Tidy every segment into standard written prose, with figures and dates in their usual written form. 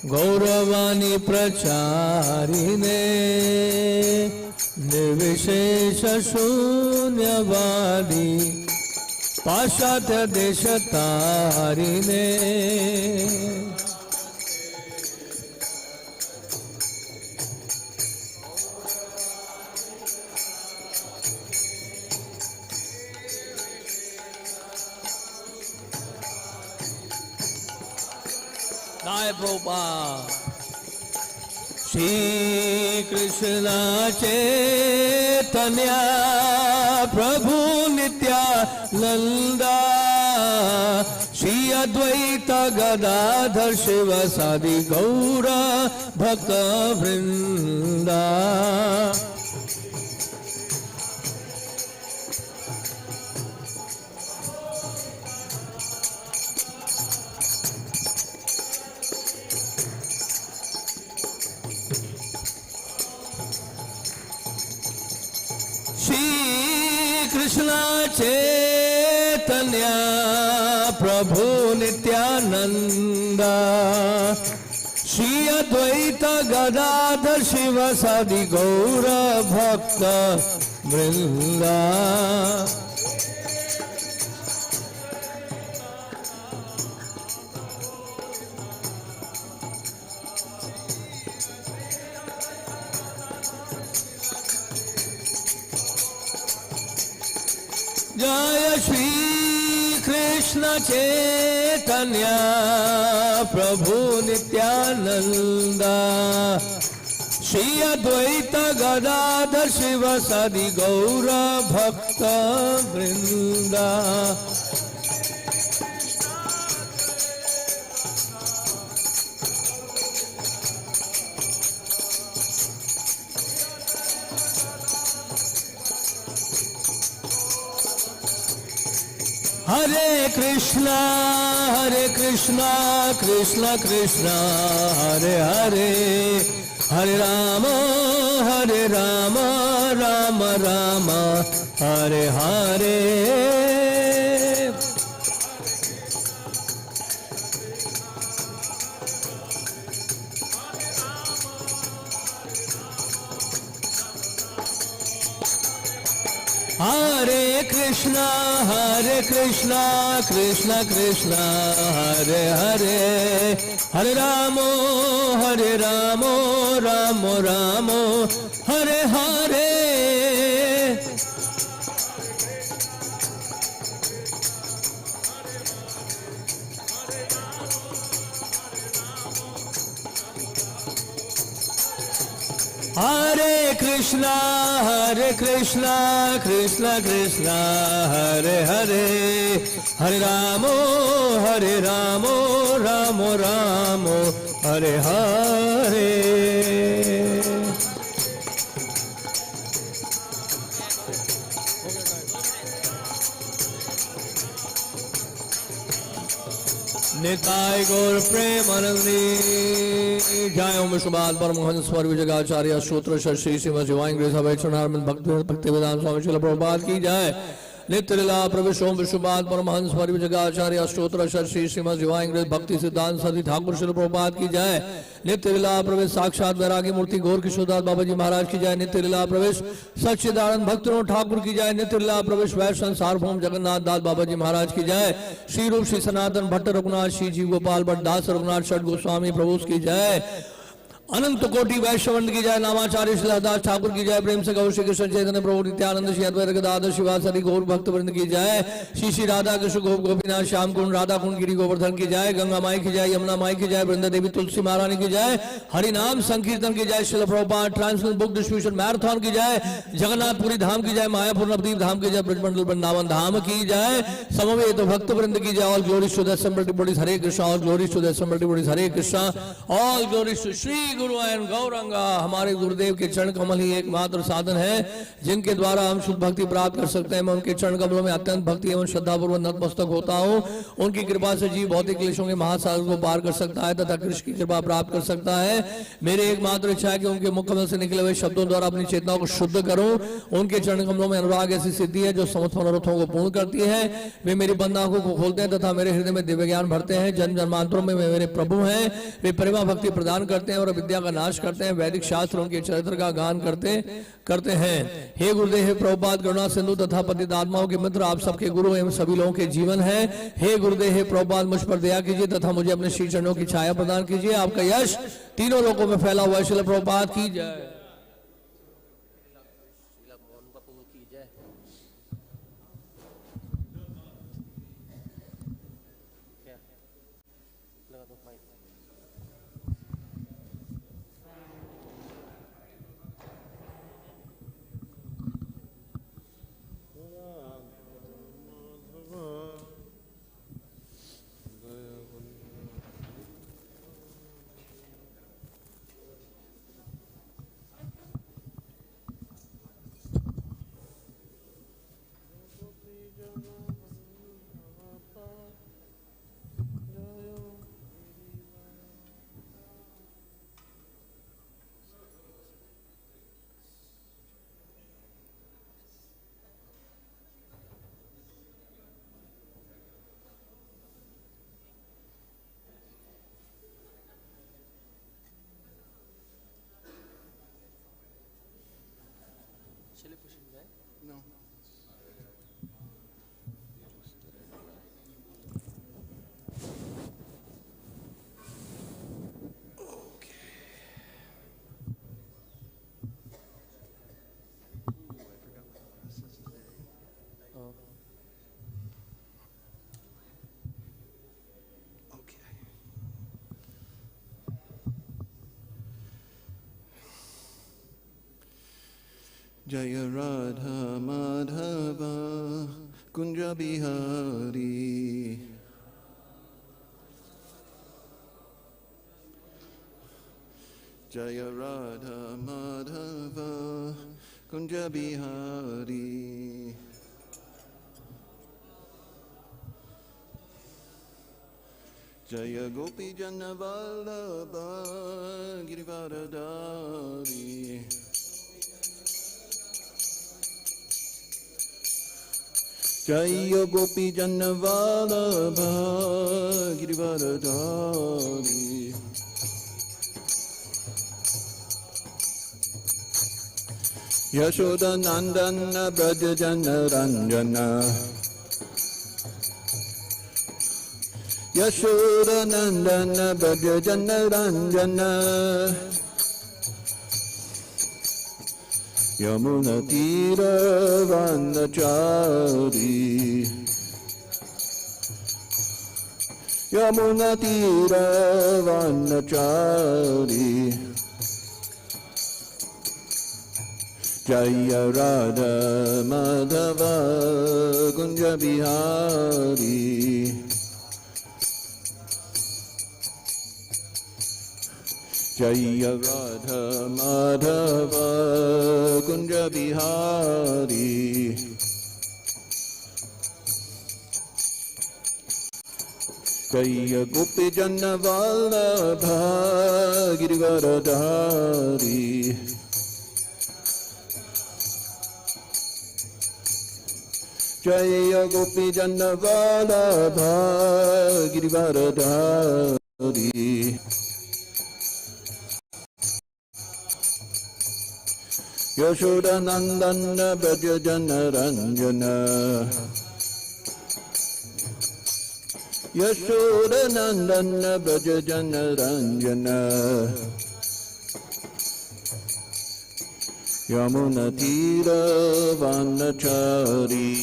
गौरवाणी प्रचारिणे निर्विशेष शून्यवादी पाश्चात्य देश तारिणे श्री कृष्ण चैतन्य प्रभु नित्यानंदा श्री अद्वैत गदाधर शिवसादि गौर भक्त वृंदा कृष्ण चैतन्य प्रभु नित्यानंदा श्री अद्वैत गदाधर शिवसादि गौर भक्त वृंदा जय श्री कृष्ण चैतन्य प्रभु नित्यानंदा श्री अद्वैत गदाधर शिवसादि गौर भक्त वृंदा हरे कृष्णा कृष्ण कृष्ण हरे हरे हरे राम राम राम हरे हरे हरे कृष्णा कृष्ण कृष्ण हरे हरे हरे राम राम राम हरे हरे हरे कृष्णा कृष्ण कृष्ण हरे हरे हरे राम राम राम हरे हरे निताय गौर प्रेमानंदी जय ओम विष्णुपाद परमहंस स्वर विजयाचार्य सूत्र श्री श्रीमद शिवांग भक्ति वेदांत स्वामी श्रील प्रभुपाद की जय नित्य लीला प्रवेश ओम विष्णुपाद परमहंस स्वर विजयाचार्य स्तोत्र श्री श्रीमद शिवांग भक्ति सिद्धांत सदी ठाकुर श्रील प्रभुपाद की जय नित्य लीला प्रवेश साक्षात वैरागी मूर्ति गौर किशोरदास बाबा जी महाराज की जय नित्य लीला प्रवेश सच्चिदानंद भक्तों ठाकुर की जय नित्य लीला प्रवेश वैष्णव सार्वभौम जगन्नाथ दास बाबा जी महाराज की जय श्री रूप श्री सनातन भट्ट रघुनाथ श्री जीव गोपाल भट्ट दास रघुनाथ षट गोस्वामी प्रभु की जय अनंत कोटि वैष्णवंद की जय नामाचार्य श्रीदास ठाकुर की जय प्रेम से गौ श्री कृष्ण चैतन्य प्रभु नित्यानंद श्री अद्वैत गदाधर शिवासादि गौर भक्त वृंद की जय श्री श्री राधा कृष्ण गोप गोपीनाथ श्याम कुंड राधा कुंड गिरी गोवर्धन की जय गंगा माई की जय यमुना माई की जय वृंदा देवी तुलसी महारानी की जय हरिनाम संकीर्तन की जय Srila Prabhupada translation book distribution marathon की जय जगन्नाथपुरी धाम की जय मायापुर नवदीप धाम की जय ब्रजमंडल वृंदावन धाम की जय समवेत भक्त वृंद की जय all glories to the assembled bodies Hare Krishna all glories to the assembled bodies Hare Krishna all glories to Shri guru and Gauranga, हमारे गुरुदेव के चरण कमल ही एकमात्र साधन है जिनके द्वारा हम शुद्ध भक्ति प्राप्त कर सकते हैं। मैं उनके चरण कमलों में अत्यंत भक्ति एवं श्रद्धापूर्वक नतमस्तक होता हूँ। उनकी कृपा से जीव भौतिक क्लेशों के महासागर को पार कर सकता है तथा कृष्ण की कृपा प्राप्त कर सकता है। मेरी एकमात्र इच्छा है कि उनके मुख कमल से निकले हुए शब्दों द्वारा अपनी चेतना को शुद्ध करूं। उनके चरण कमलों में अनुराग ऐसी सिद्धि है जो समस्त मनोरथों को पूर्ण करती है। वे मेरी बंद आंखों को खोलते हैं तथा मेरे हृदय में दिव्य ज्ञान भरते हैं। जन्म जन्मांतरों में वे मेरे प्रभु हैं। वे प्रेमा भक्ति प्रदान करते हैं और विद्या का नाश करते हैं। वैदिक शास्त्र उनके चरित्र का गान करते हैं। हे गुरुदेव, हे प्रभुपाद, करुणा सिंधु तथा पतित आत्माओं के मित्र, आप सबके गुरु एवं सभी लोगों के जीवन है। हे गुरुदेव, हे प्रभुपाद, मुझ पर दया कीजिए तथा मुझे अपने श्री चरणों की छाया प्रदान कीजिए। आपका यश तीनों लोकों में फैला हुआ है। श्रील प्रभुपाद की जय। No. Jaya Radha Madhava Kunja Bihari. Jaya Radha Madhava Kunja Bihari. Jaya Gopi Jana Vallabha Girivaradari. Jaya Gopi Jana Vallabha Girivaradari. Yashoda Nandana Braja Jana Ranjana. Yashoda Nandana Braja Jana Ranjana. Yamuna Tira Vanachari. Yamuna Tira Vanachari. Jaya Radha Madhava Kunja Bihari. Jaya Radha Madhava Kunja Bihari. Jaya Gopi Jana Vallabha Girivaradari. Jaya Gopi Jana Vallabha Girivaradari. Yashoda Nandana Braja Jana Ranjana. Yashoda Nandana Braja Jana Ranjana. Yamuna Tira Vanachari.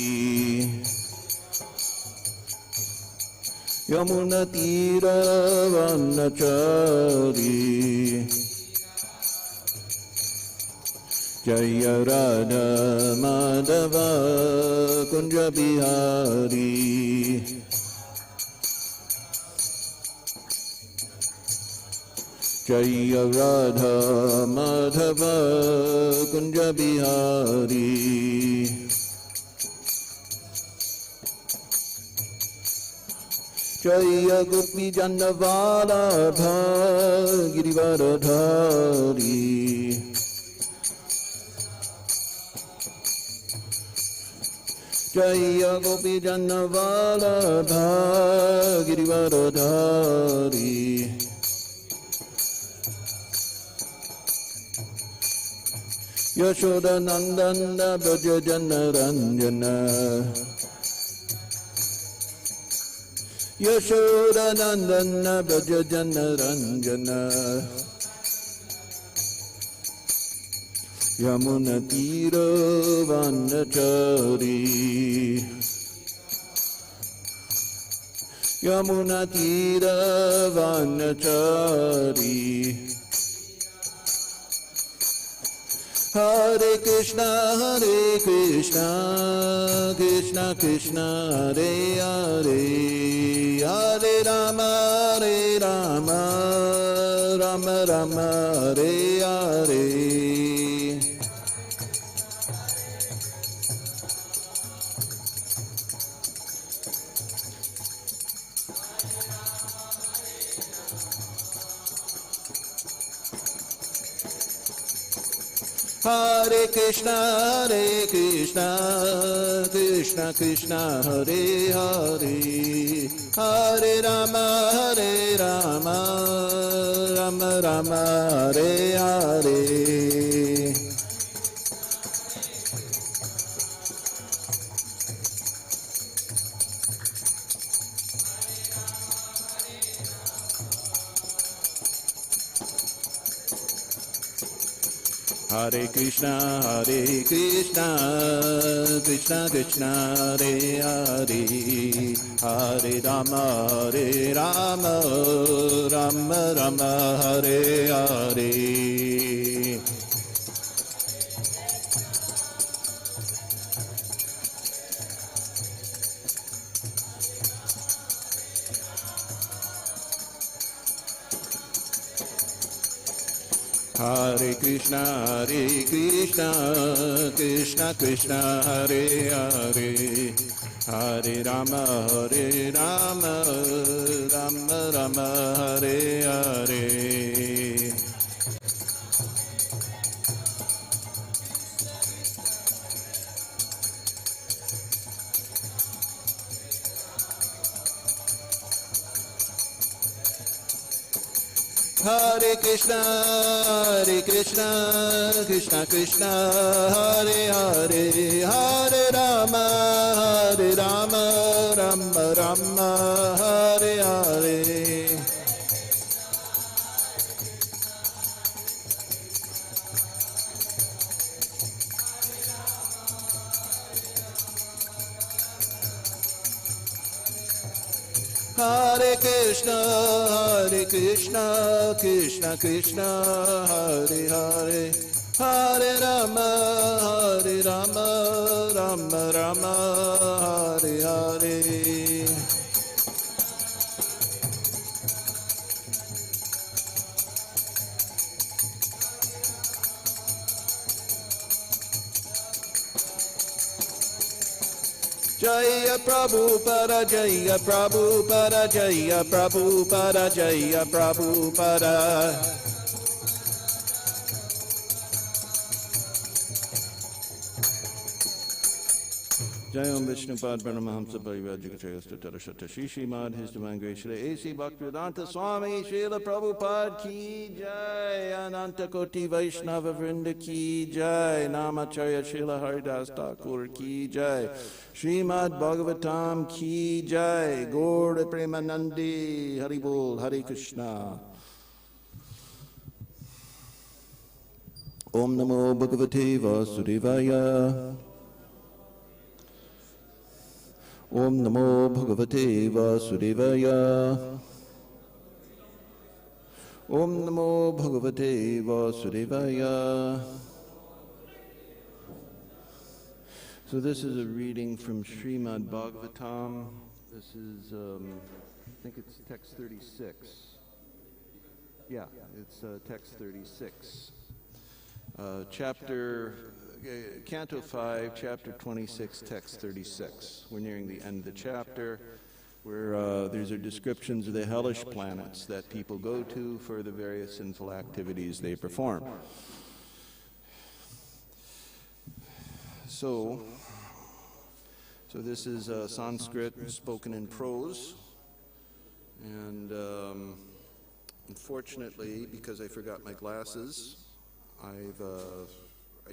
Yamuna Tira Vanachari. Jaya Radha Madhava Kunja Bihari. Jaya Radha Madhava Kunja Bihari. Jaya Gopi Jannavalabha Girivaradhari. Jaya Gopi Jannavalabha Girivaradhari. Yashoda Nandana Braja Janaranjana. Yashoda Nandana Braja Janaranjana. Yamuna Tira Vanachari. Yamuna Tira Vanachari. Hare Krishna, Krishna Krishna, Hare Hare, Hare Rama, Rama Rama, Hare Hare. Hare Krishna, Krishna Krishna, Hare Hare, Hare Rama, Rama Rama, Hare Hare. Hare Krishna, Krishna Krishna, Hare Hare, Hare Rama, Rama Rama, Hare Hare. Hare Krishna, Krishna Krishna, Hare Hare, Hare Rama, Rama Rama, Hare Hare. Hare Krishna, Krishna Krishna, Hare Hare, Hare Rama, Rama Rama, Hare Hare. Hare Krishna, Krishna Krishna, Hare Hare, Hare Rama, Rama Rama, Hare Hare. Jaya Prabhupada, Jaya Prabhupada, Jaya Prabhupada, Jaya Prabhupada. Jayam Vishnupad Paramahamsa Parivajikacharya Statara Shishi Mad, His Divine Grace Shri A.C. Bhaktivedanta Swami Srila Prabhupada Ki Jai, Ananta Koti Vaishnava Vrinda Ki Jai, Namacharya Srila Haridas Thakur Ki Jai, Srimad Bhagavatam Ki Jai, Gaur Premanandi, Haribol, Hare Krishna. Om Namo Bhagavate Vasudevaya. Om Namo Bhagavate Vasudevaya. Om Namo Bhagavate Vasudevaya. So this is a reading from Srimad Bhagavatam. This is, I think it's text 36. Yeah, it's text 36. Canto 5, chapter 26, text 36. We're nearing the end of the chapter, where these are descriptions of the hellish planets that people go to for the various sinful activities they perform. So this is Sanskrit spoken in prose, and unfortunately, because I forgot my glasses, I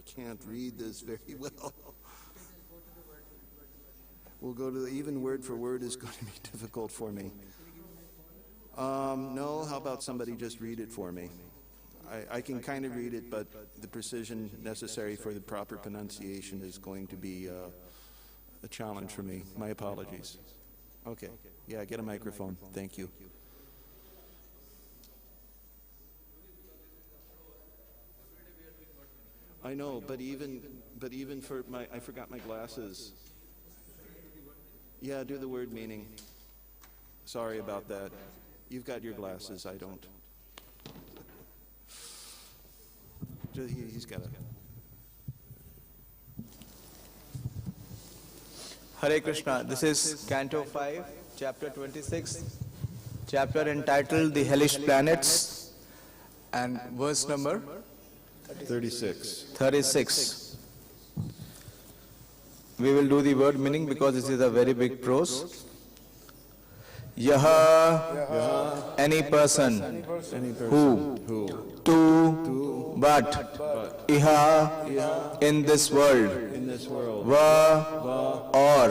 can't read this very well. We'll go to even word for word is going to be difficult for me. No, how about somebody just read it for me? I can kind of read it, but the precision necessary for the proper pronunciation is going to be a challenge for me. My apologies. Okay. Yeah, get a microphone. Thank you. I know, but even for I forgot my glasses. Yeah, do the word meaning. Sorry about that. You've got your glasses, I don't. He's got a... Hare Krishna. This is Canto 5, Chapter 26, chapter entitled The Hellish Planets, and verse number 36. We will do the word meaning because this is a very big prose. Yaha, any person, who, to, but, iha, in this world, va, or,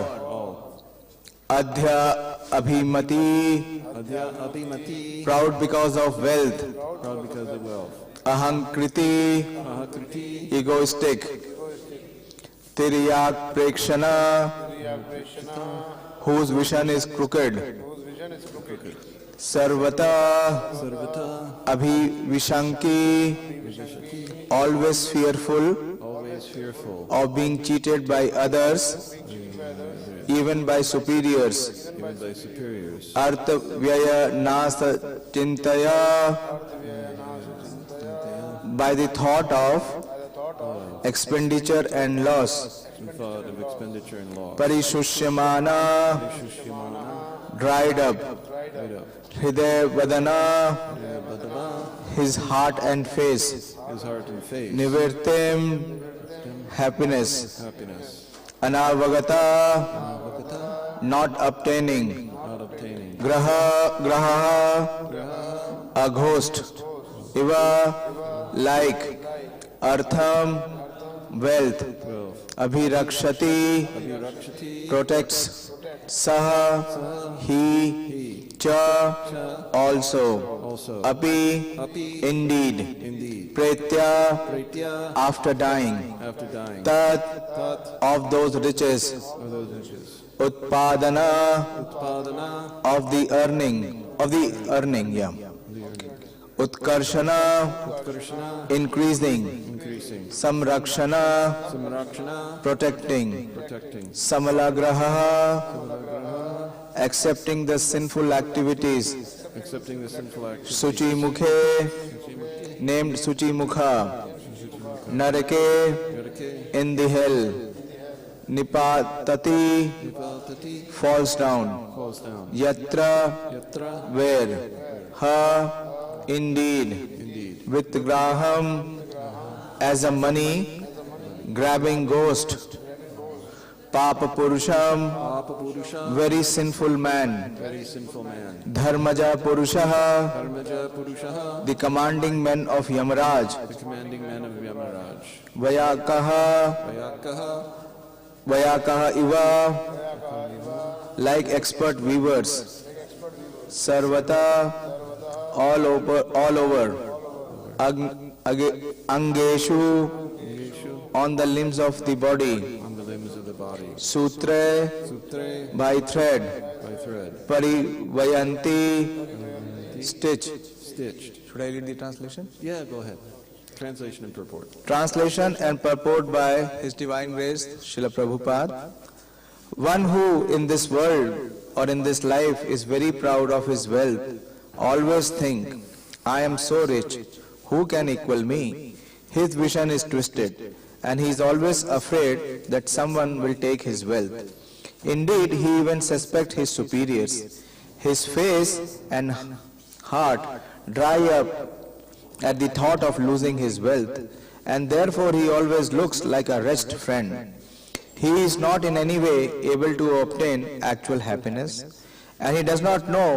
adhya, abhimati, proud because of wealth, ahankriti, egoistic, tiryak prekshana, whose vision is crooked, sarvata, abhivishanki, always fearful of being cheated by others, even by superiors, artha vyaya nasa chintaya, by the thought of expenditure and loss, parishushymana, dried up, hridaya vadana, his heart and face, nivirtim, happiness, anavagata, not obtaining, graha, a ghost, iva, like, artham, wealth, abhirakshati, protects, saha, he, cha, also, api, indeed, pretya, after dying, tat, of those riches, utpadana, of the earning, utkarshana, increasing, samrakshana, protecting, samalagraha, accepting the sinful activities, suchi mukhe, named suchi mukha, narake, in the hell, nipatati, falls down, yatra, where, ha, indeed, with graham, as a money grabbing ghost, papa purusham, very sinful man, dharmaja purushaha, the commanding men of Yamaraj, vayakaha iva, like expert weavers, sarvata, all over, angeshu, on the limbs of the body, sutre, by thread, parivayanti, stitched. Should I read the translation? Yeah, go ahead. Translation and purport. Translation and purport by His Divine Grace, Srila Prabhupada. One who in this world or in this life is very proud of his wealth, always think, I am so rich, who can equal me? His vision is twisted, and he is always afraid that someone will take his wealth. Indeed, he even suspects his superiors. His face and heart dry up at the thought of losing his wealth, and therefore he always looks like a wretched friend. He is not in any way able to obtain actual happiness, and he does not know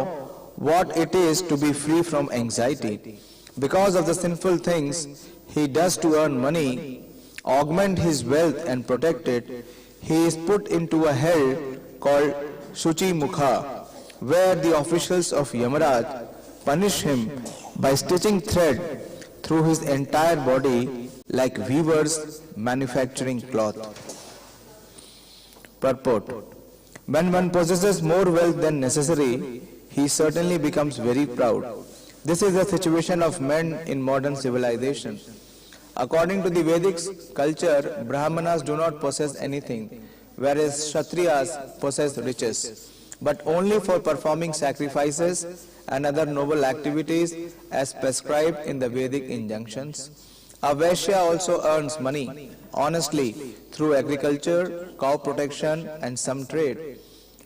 what it is to be free from anxiety. Because of the sinful things he does to earn money, augment his wealth and protect it, he is put into a hell called Shuchi Mukha, where the officials of Yamaraj punish him by stitching thread through his entire body like weavers manufacturing cloth. Purport: when one possesses more wealth than necessary, he certainly becomes very proud. This is the situation of men in modern civilization. According to the Vedic culture, Brahmanas do not possess anything, whereas Kshatriyas possess riches, but only for performing sacrifices and other noble activities as prescribed in the Vedic injunctions. A Vaishya also earns money honestly through agriculture, cow protection, and some trade.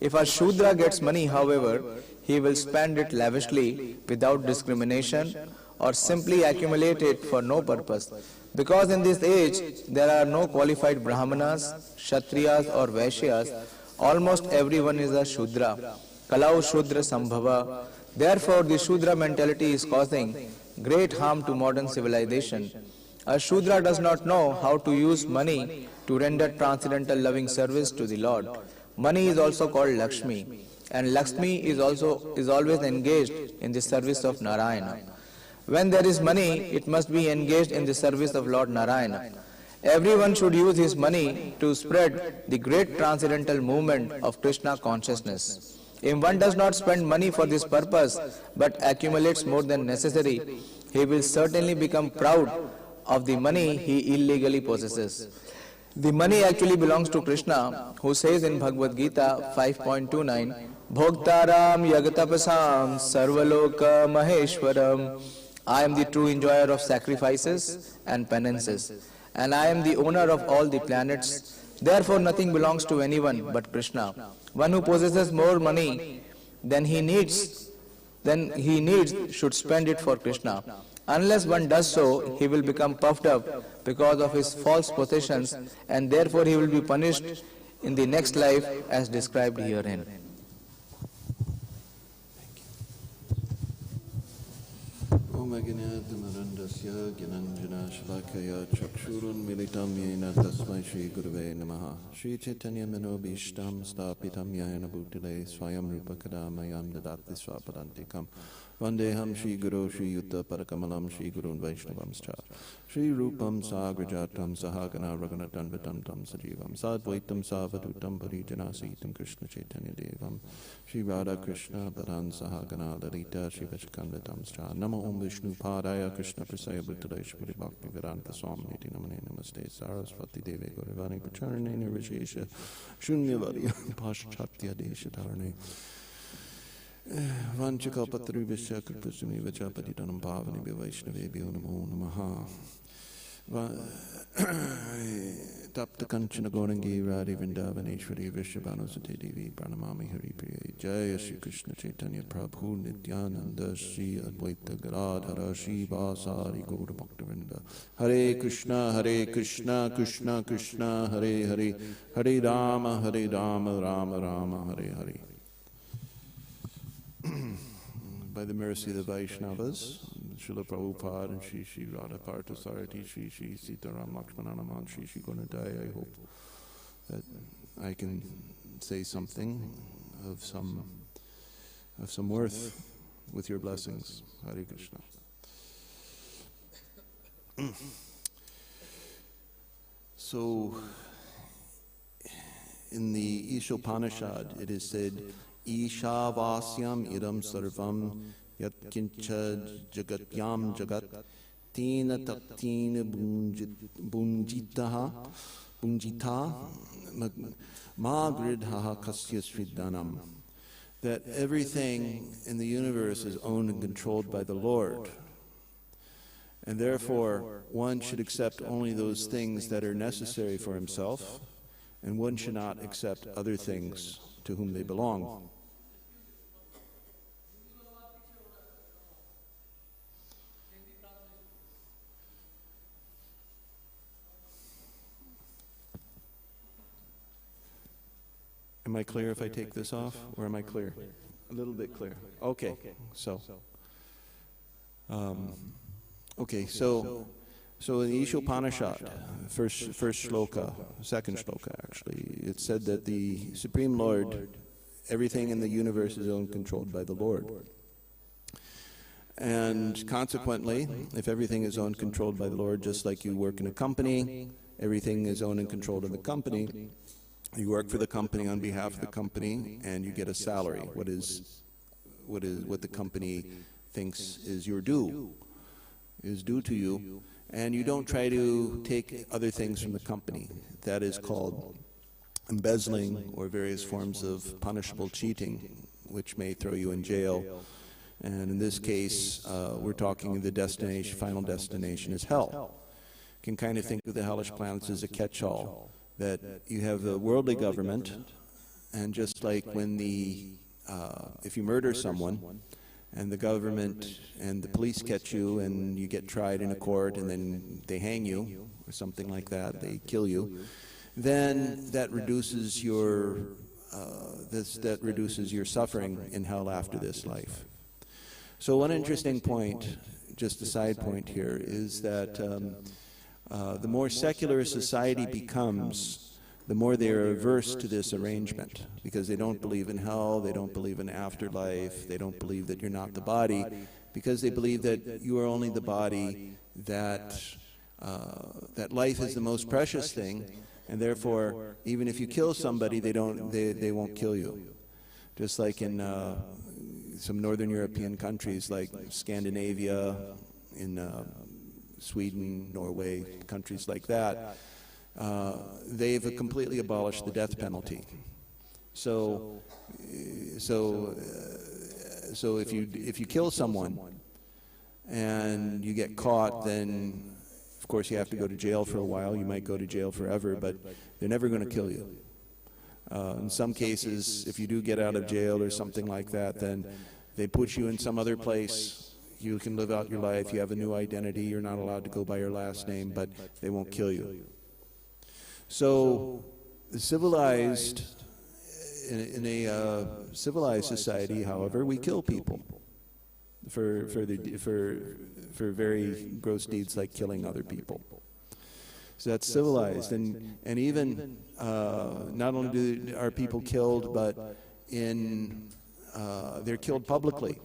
If a Shudra gets money, however, he will spend it lavishly without discrimination or simply accumulate it for no purpose. Because in this age there are no qualified Brahmanas, Kshatriyas or Vaishyas, almost everyone is a Shudra. Kalau Shudra Sambhava. Therefore, the Shudra mentality is causing great harm to modern civilization. A Shudra does not know how to use money to render transcendental loving service to the Lord. Money is also called Lakshmi, and Lakshmi is always engaged in the service of Narayana. When there is money, it must be engaged in the service of Lord Narayana. Everyone should use his money to spread the great transcendental movement of Krishna consciousness. If one does not spend money for this purpose but accumulates more than necessary, he will certainly become proud of the money he illegally possesses. The money actually belongs to Krishna, who says in Bhagavad Gita 5.29, Bhoktaram yagatapasam sarvaloka maheshwaram. I am the true enjoyer of sacrifices and penances, and I am the owner of all the planets. Therefore nothing belongs to anyone but Krishna. One who possesses more money than he needs should spend it for Krishna. Unless one does so, he will become puffed up because of his false possessions, and therefore he will be punished in the next life as described herein. Om Aginayamarandasya Gyananjana Shalakaya Chakshurun Militam Yena Tasmai Shri Gurave Namaha Shri Chaitanya Manobishtam Stapitam Yena Bhutale Swayam Rupakadamayam Dadati Swapadantikam Vandeham Shri Guru Shri Yuta Parakamalam Shri Gurun Vaishnavamscha Shri Rupam Sagrajatam Sahagana Raghunatan Vitantam Sajivam Sadvaitam Savadutam Parijanasitam Krishna Chaitanya Devam Shri Radha Krishna Padan Sahagana Lalita Shri Vachkandatamscha Namo Om Vishnu Padaya Krishna Prasaya Bhutale Shri Bhakti Vedanta Swami Niti Namane Namaste Sarasvati Deve Gaurivani Pacharane Nirvishesha Shunyavadi Paschatya Desha Dharane Vanchakapatrivishya Kripasumi Vachapatitanam Bhavani Vaishnavi Namo Namaha Tapta Kanchana Gorangi Radhi Vrindavaneshwari Vishabhanusate Devi Pranamami Hari Priya Jaya Shri Krishna Chaitanya Prabhu Nityananda Shri Advaita Gadadhara Shri Vasari Gaura Bhaktivinoda Hare Krishna Krishna Krishna Hare Hare Hare Rama Rama Rama Hare Hare. By the mercy of the Vaishnavas, Srila Prabhupada and Shri Radha Parthasarthi, Shri Sitaram Lakshmananaman, Shri Gunadaya, I hope that I can say something of some worth with your blessings. Hare Krishna. So, in the Ishopanishad, it is said, Ishavasyam idam sarvam yat kincha jagatyam jagat tina taktina bunjita magridha kasya sridhanam. That everything in the universe is owned and controlled by the Lord. And therefore, one should accept only those things that are necessary for himself, and one should not accept other things to whom they belong. Am I clear if I take this off, or am I clear? A little bit clear. Okay, so in the Ishopanishad, first shloka, second shloka actually, it said that the Supreme Lord, everything in the universe is owned and controlled by the Lord. And consequently, if everything is owned and controlled by the Lord, just like you work in a company, everything is owned and controlled in the company. You work for the company on behalf of the company, and you get a salary. What the company thinks is your due, is due to you, and you don't try to take other things from the company. That is called embezzling or various forms of punishable cheating, which may throw you in jail. And in this case, we're talking the destination, final destination is hell. You can kind of think of the hellish planets as a catch-all, that you have the worldly government, and just like when if you murder someone, and the government and the police catch you, and you get tried in a court, and then they hang you, or something like that, they kill you, then that reduces your suffering in hell after this life. So one interesting point, just a side point here, is that the more secular a society becomes, the more they are averse to this arrangement, because they don't believe in hell, they don't believe in afterlife, they don't believe that you're not the body, because they believe that you are only the body, that life is the most precious thing, and therefore, even if you kill somebody, they won't kill you. Just like in some northern European countries like Scandinavia, in Sweden, Norway, countries like that, they've completely abolished the death penalty. So if you kill someone and you get caught, then of course you have to go to jail for a while. You might go to jail forever, but they're never going to kill you. In some cases, if you do get out of jail or something like that, then they put you in some other place. You can live out your life. You have a new identity. You're not allowed to go by your last name, but they won't kill you. So, in a civilized society, however, we kill people for very gross deeds like killing other people. So that's civilized, and even not only are people killed, but they're killed publicly,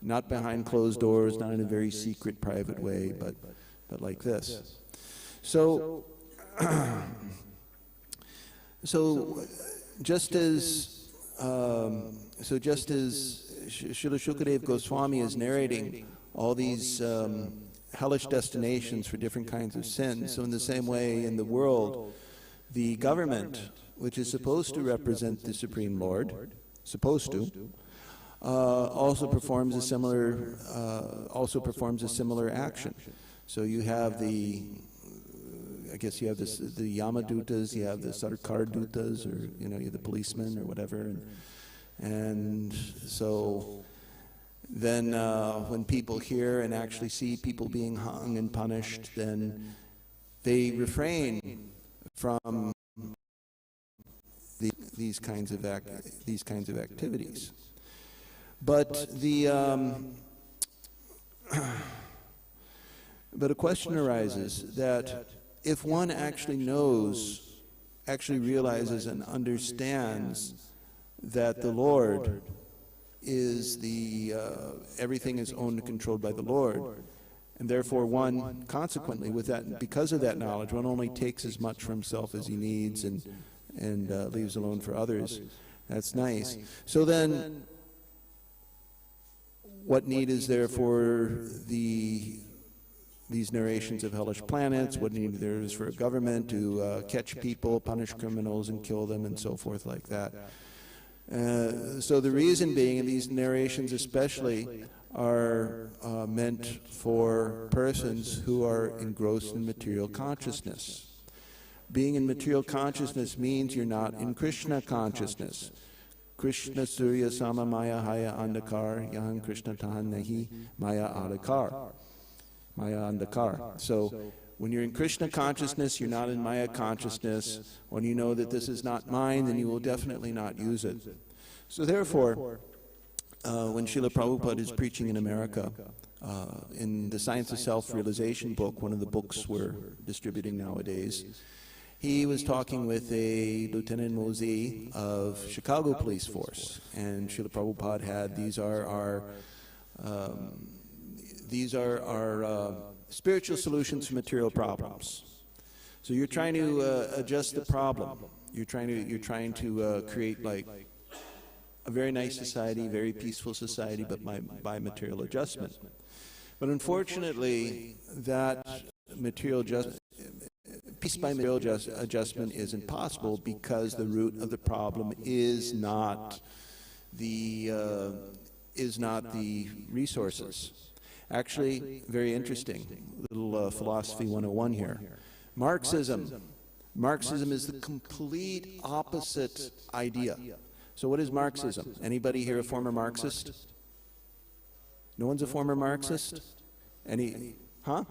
not behind closed doors, not in a very secret, private way, but like this. So, just as Srila Shukadev Goswami is narrating all these hellish destinations for different kinds of sins, so in the same way in the world, the government, which is supposed to represent the Supreme Lord, also performs a similar action. So you have the Yamadutas, you have the Sarkar Dutas, or you have the policemen or whatever, and so then when people hear and actually see people being hung and punished, then they refrain from these kinds of activities. But but a question arises that if one actually realizes and understands that the Lord is everything is owned and controlled by the Lord, and therefore one, consequently, because of that knowledge, one only takes as much for himself as he needs and leaves alone for others. That's nice. So then, what need is there for these narrations of hellish planets? What need there is for a government to catch people, punish criminals, and kill them, and so forth like that? So the reason being, in these narrations especially, are meant for persons who are engrossed in material consciousness. Being in material consciousness means you're not in Krishna consciousness. Krishna Surya Sama Maya Haya Andakar Yahan Krishna Tahan Nahi Maya Adakar. Maya Andakar. So when you're in Krishna consciousness, you're not in Maya consciousness. When you know that this is not mine, then you will definitely not use it. So therefore, when Srila Prabhupada is preaching in America, in the Science of Self-Realization book, one of the books we're distributing nowadays, he was talking with a Lieutenant Mosey of Chicago Police Force, and Srila Prabhupada had, these are our spiritual solutions for material problems. So you're trying to adjust the problem. You're trying to create like a very nice society, very peaceful society, but by material adjustment. But unfortunately, that material peace by material adjustment is impossible because the root of the problem is not the resources. Actually, very interesting, little philosophy 101 here. Marxism is the complete opposite idea. So what is Marxism? Anybody here a former Marxist? No one's a former Marxist? Huh?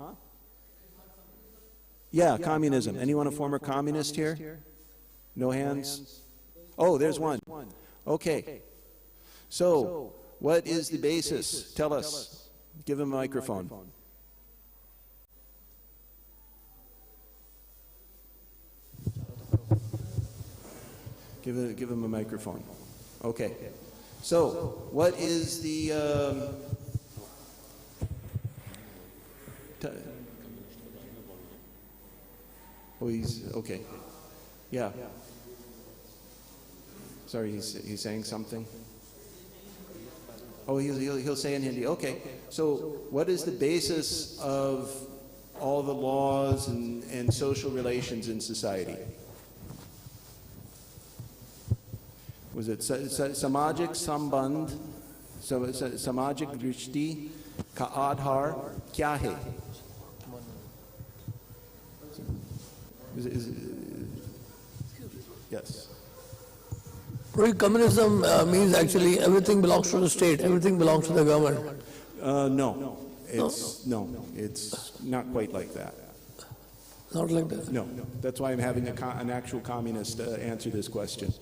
Yeah, communism. Anyone a former communist here? No hands? Oh, there's one. Okay. So, what is the basis? Tell us. Give him a microphone. Give him a microphone. Okay. So, what is the... oh, he's... Okay. Yeah. Sorry, he's saying something? Oh, he'll say in Hindi. Okay. So, what is the basis of all the laws and social relations in society? Was it samajik sambandh, samajik drishti ka aadhar kya hai? Yes. Communism means actually everything belongs to the state, everything belongs to the government. No, it's not quite like that. Not like that? No, that's why I'm having an actual communist answer this question.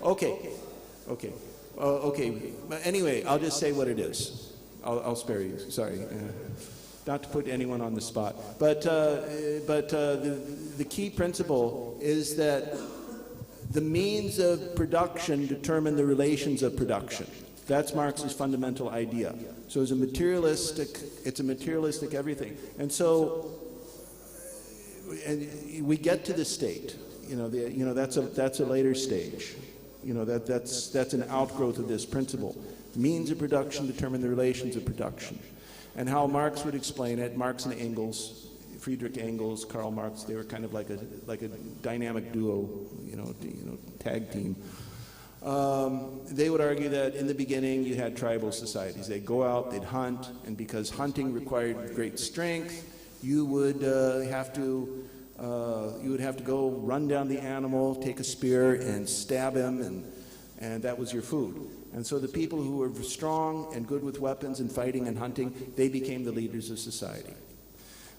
Okay. But anyway, I'll just say what it is. I'll spare you. Sorry, not to put anyone on the spot. But the key principle is that the means of production determine the relations of production. That's Marx's fundamental idea. So it's a materialistic everything. And so, and we get to the state. That's a later stage. That's an outgrowth of this principle. Means of production determine the relations of production. And how Marx would explain it, Marx and Engels, Friedrich Engels, Karl Marx, they were kind of like a dynamic duo, tag team. They would argue that in the beginning you had tribal societies. They'd go out, they'd hunt, and because hunting required great strength, you would have to go run down the animal, take a spear, and stab him, and that was your food. And so the people who were strong and good with weapons and fighting and hunting, they became the leaders of society.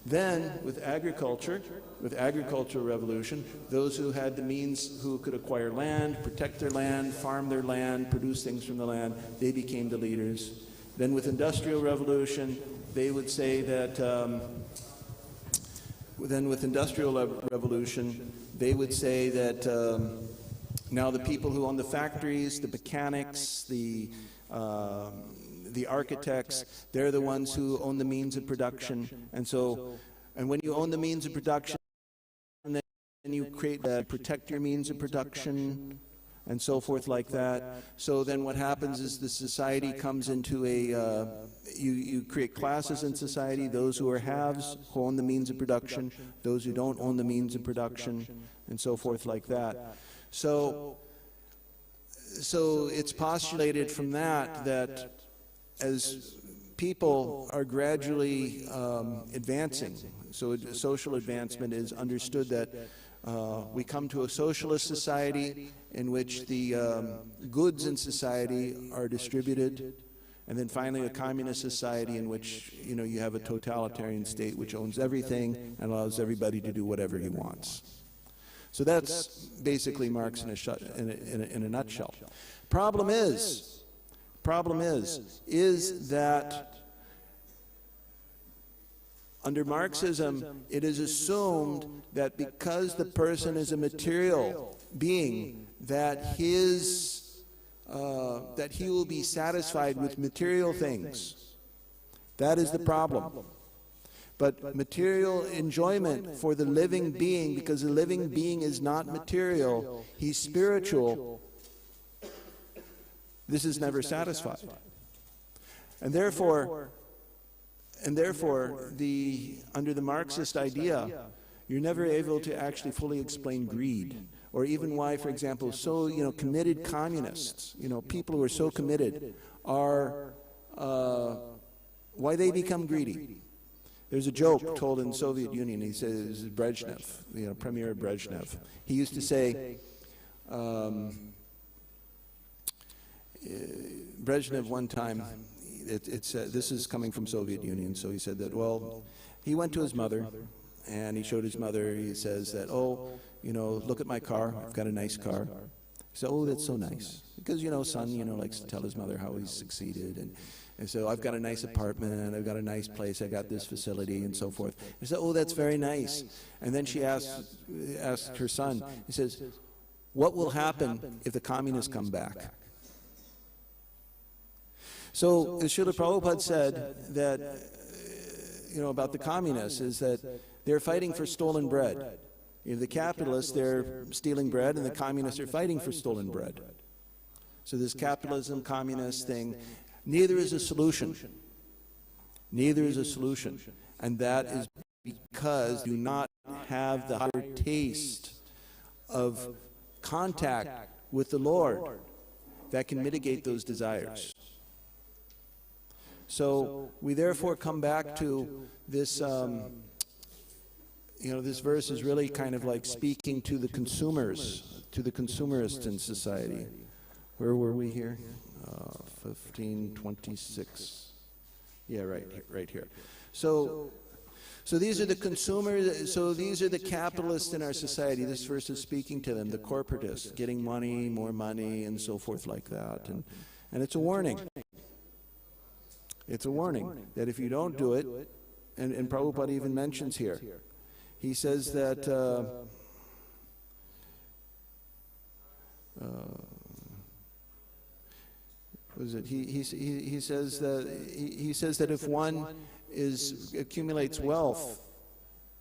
Then, with agricultural revolution, those who had the means, who could acquire land, protect their land, farm their land, produce things from the land, they became the leaders. Then with industrial revolution, they would say that now the people who own the factories, the mechanics, the architects, they're the ones who own the means of production. And when you own the means of production, then you protect your means of production, and so forth like that. So then what happens is the society comes into you create classes in society, those who are haves, who own the means of production, those who don't own the means of production, and so forth like that. So so it's postulated from that as people are gradually advancing, so social advancement is understood that we come to a socialist society in which the goods in society are distributed, and then finally a communist society in which you have a totalitarian state which owns everything and allows everybody to do whatever he wants. So that's basically Marx in a nutshell. Problem is that under Marxism, it is assumed that because the person is a material being, that he will be satisfied with material things. That is the problem. But material enjoyment for the living being, because the living being is not material, he's spiritual, this is never satisfied. And therefore, under the Marxist idea, you're never able to actually fully explain greed, or even why, for example, committed communists, people who are so committed, are why they become greedy. There's a joke told in the Soviet Union. He says Brezhnev, Premier Brezhnev. He used to say, Brezhnev one time, this is coming from Soviet Union, so he said that, well, he went to his mother, and he showed his mother, he says that, look at my car, I've got a nice car. He said, oh, that's so nice. Because, son, likes to tell his mother how he's succeeded, and so I've got a nice apartment, I've got a nice place, I got this facility, and so forth. He said, oh, that's very nice. And then she asked her son, he says, what will happen if the communists come back? So, as Srila Prabhupada said that, about the communists, is that they're fighting for stolen bread. The capitalists, they're stealing bread, and the communists are fighting for stolen bread. So this capitalism, communist thing, neither is a solution. Neither is a solution. And that is because you do not have the higher taste of contact with the Lord that can mitigate those desires. So we therefore come back to this, this verse is really kind of like speaking to the consumers, to the consumerists in society. Where were we here? 1526. Yeah, right here. So these are the consumers, so these are the capitalists in our society. This verse is speaking to them, the corporatists, getting money, more money, and so forth like that. And it's a warning. It's a warning that if you don't do it, and Prabhupada even mentions here, he says that he says that if one accumulates wealth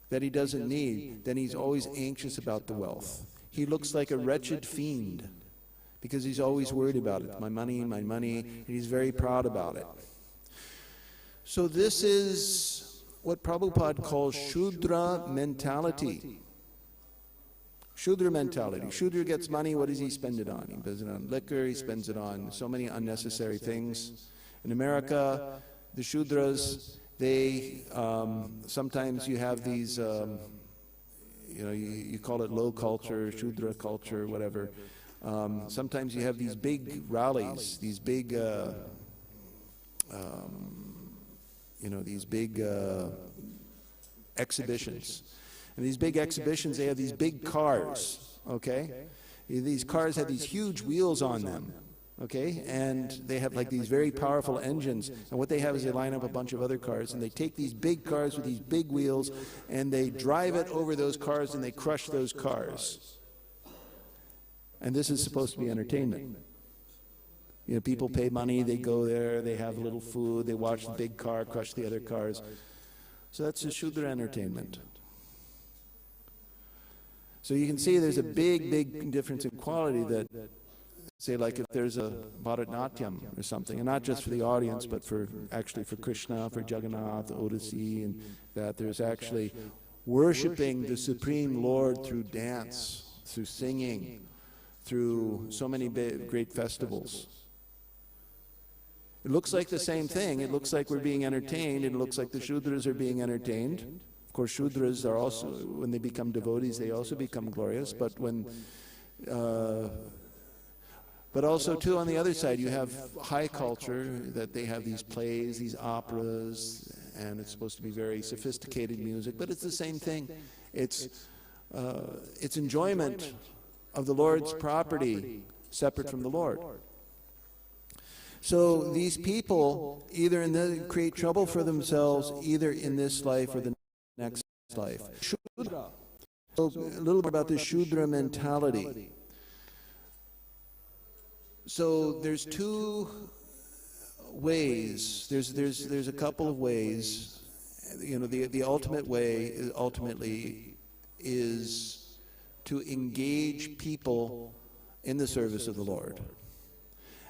that he doesn't need, then he's always anxious about the wealth. He looks like a wretched fiend because he's always worried about it. My money, and he's very proud about it. So this is what Prabhupada calls Shudra mentality. Shudra mentality. Shudra gets money, what does he spend it on? He spends it on liquor, he spends it on so many unnecessary things. In America, the Shudras, they, sometimes you have these, you call it low culture, Shudra culture, whatever. Sometimes you have these big rallies, these big, these big exhibitions. And these big exhibitions, they have these big cars, okay? These cars have these huge wheels on them, okay? And they have like these very powerful engines. And what they have is they line up a bunch of other cars, and they take these big cars with these big wheels, and they drive it over those cars, and they crush those cars. And this is supposed to be entertainment. People pay money, they go there, they have a little food, they watch the big car crush the other cars. So that's the Shudra entertainment. So you can see there's a big difference in quality that, say like if there's a Bharatnatyam or something, and not just for the audience, but actually for Krishna, for Jagannath, Odissi, and that there's actually worshiping the Supreme Lord through dance, through singing, through so many great festivals. It looks like the same thing. It looks like we're being entertained. It looks like the Shudras are being entertained. Of course, Shudras are also, when they become devotees, they also become glorious. But also too, on the other side, you have high culture, that they have these plays, these operas, and it's supposed to be very sophisticated music, but it's the same thing. It's enjoyment of the Lord's property separate from the Lord. So these people either create trouble for themselves either in this life or the next life. Shudra. So a little more about the Shudra mentality. So there's two ways. There's a couple of ways. You know, the ultimate way ultimately is to engage people in the service of the Lord.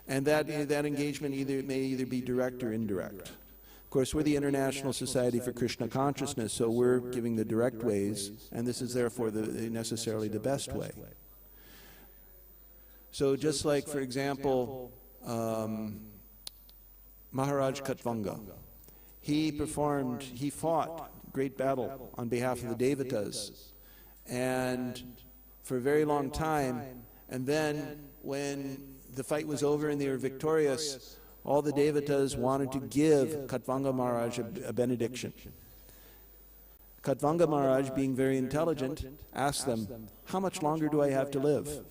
And that engagement may either be direct or indirect. Of course, we're the International Society for Krishna Consciousness, so we're giving the direct ways, and this is therefore necessarily the best way. So just like, for example, Maharaj Katvanga, he fought great battle on behalf of the Devatas, and for a very long time, and then when the fight was over and they were victorious, all the Devatas wanted to give Katvanga Maharaj a benediction. Katvanga Maharaj, being very intelligent, asked them, "How much longer do I have to live?"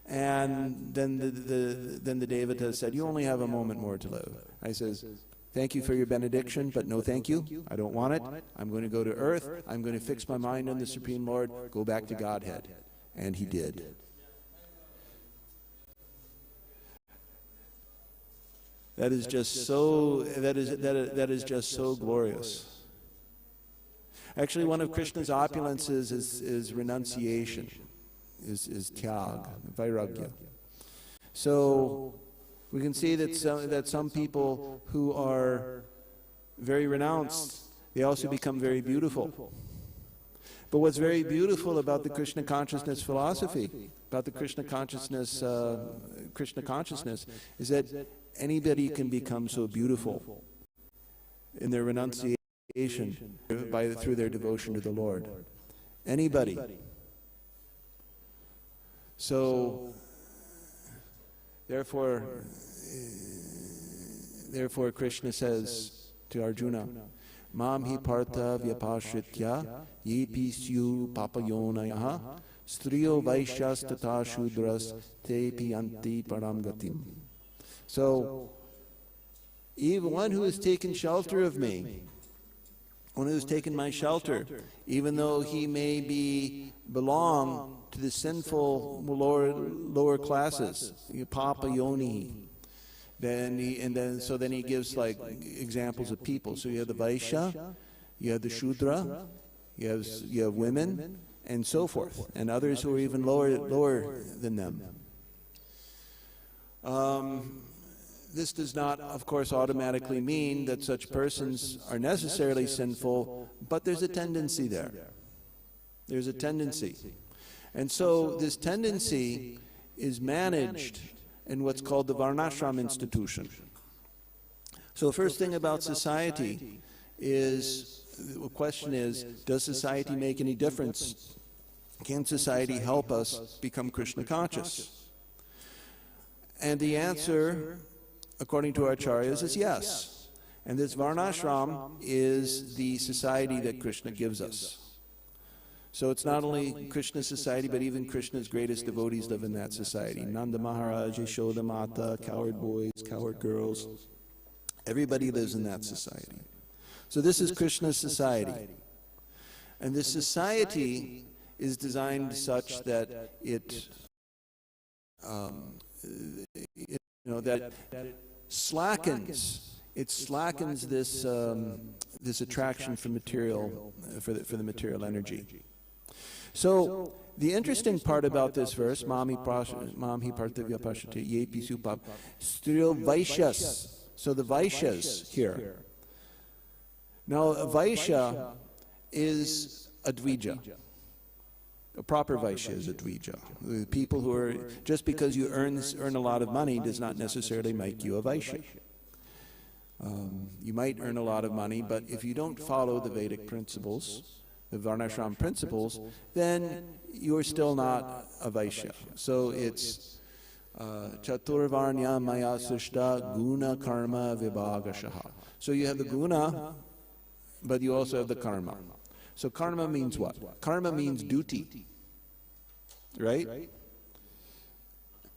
And then the Devatas said, "You only have a moment more to live." I says, "Thank you for your benediction, but no thank you. I don't want it. I'm going to go to earth. I'm going to fix my mind on the Supreme Lord, go back to Godhead." And he did. That is just so glorious. Actually, one of Krishna's opulences is renunciation, is tyag, vairagya. So we can see that some people who are very renounced, they also become very beautiful. But what's very beautiful about the Krishna consciousness philosophy, about the Krishna consciousness is that anybody can become so beautiful in their renunciation through their devotion to the Lord. Anybody. So, therefore Krishna says to Arjuna, "Mam hi partha vyapashritya yepi syu papayonayaha striyo vaishyas tata shudras tepi anti param gatim." So, even one who has taken shelter of me, one who has taken my shelter, even though he may belong to the sinful lower classes, Papa Yoni, then he gives like examples of people. So you have the Vaishya, you have the Shudra, you have women, and so forth, and others who are even lower than them. This does not, of course, automatically mean that such persons are necessarily sinful, but there's a tendency there. There's a tendency. And so this tendency is managed in what's called the Varnashram institution. So the first thing about society is, the question is, does society make any difference? Can society help us become Krishna conscious? And the answer, according to our acharyas, is yes. And this Varnashram is the society that Krishna gives us. So it's not only Krishna's society, but even Krishna's greatest devotees live in that society. Nanda Maharaj, Yashoda Mata, coward boys, coward girls. Everybody lives in that society. So this is Krishna's society. And this society is designed such that it slackens this attraction for material, for the material energy. So the interesting part about this verse, Mam hi parthavya pashate ye pisupap, still Vaishyas. So the Vaishyas here. Now a Vaishya is a Dvija. A proper Vaishya is a Dvija. The people who are, just because you earn a lot of money does not necessarily make you a Vaishya. You might earn a lot of money, but if you don't follow the Vedic principles, the Varnashram principles, then you're still not a Vaishya. So it's Chaturvarnya Maya Srishta Guna Karma Vibhagashaha. So you have the guna, but you also have the karma. So karma means what? Karma means duty, right?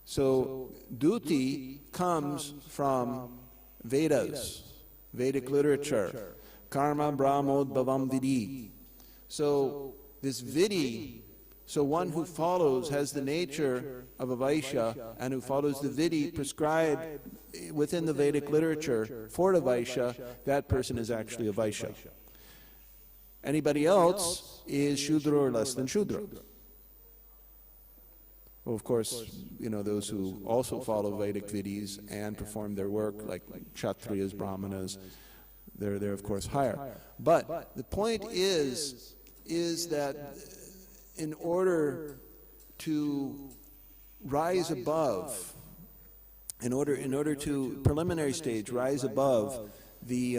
So duty comes from Vedas, Vedic literature, karma brahmod bhavam vidi. So this vidi, so one who follows has the nature of a Vaishya, and who follows the vidi prescribed within the Vedic literature for a Vaishya, that person is actually a Vaishya. Anybody else is Shudra or less than Shudra. Well, of course, you know, those who also follow Vedic vidis and perform their work, like Kshatriyas, Brahmanas, they're of course higher. But the point is that in order to rise above, in order to preliminary stage rise above the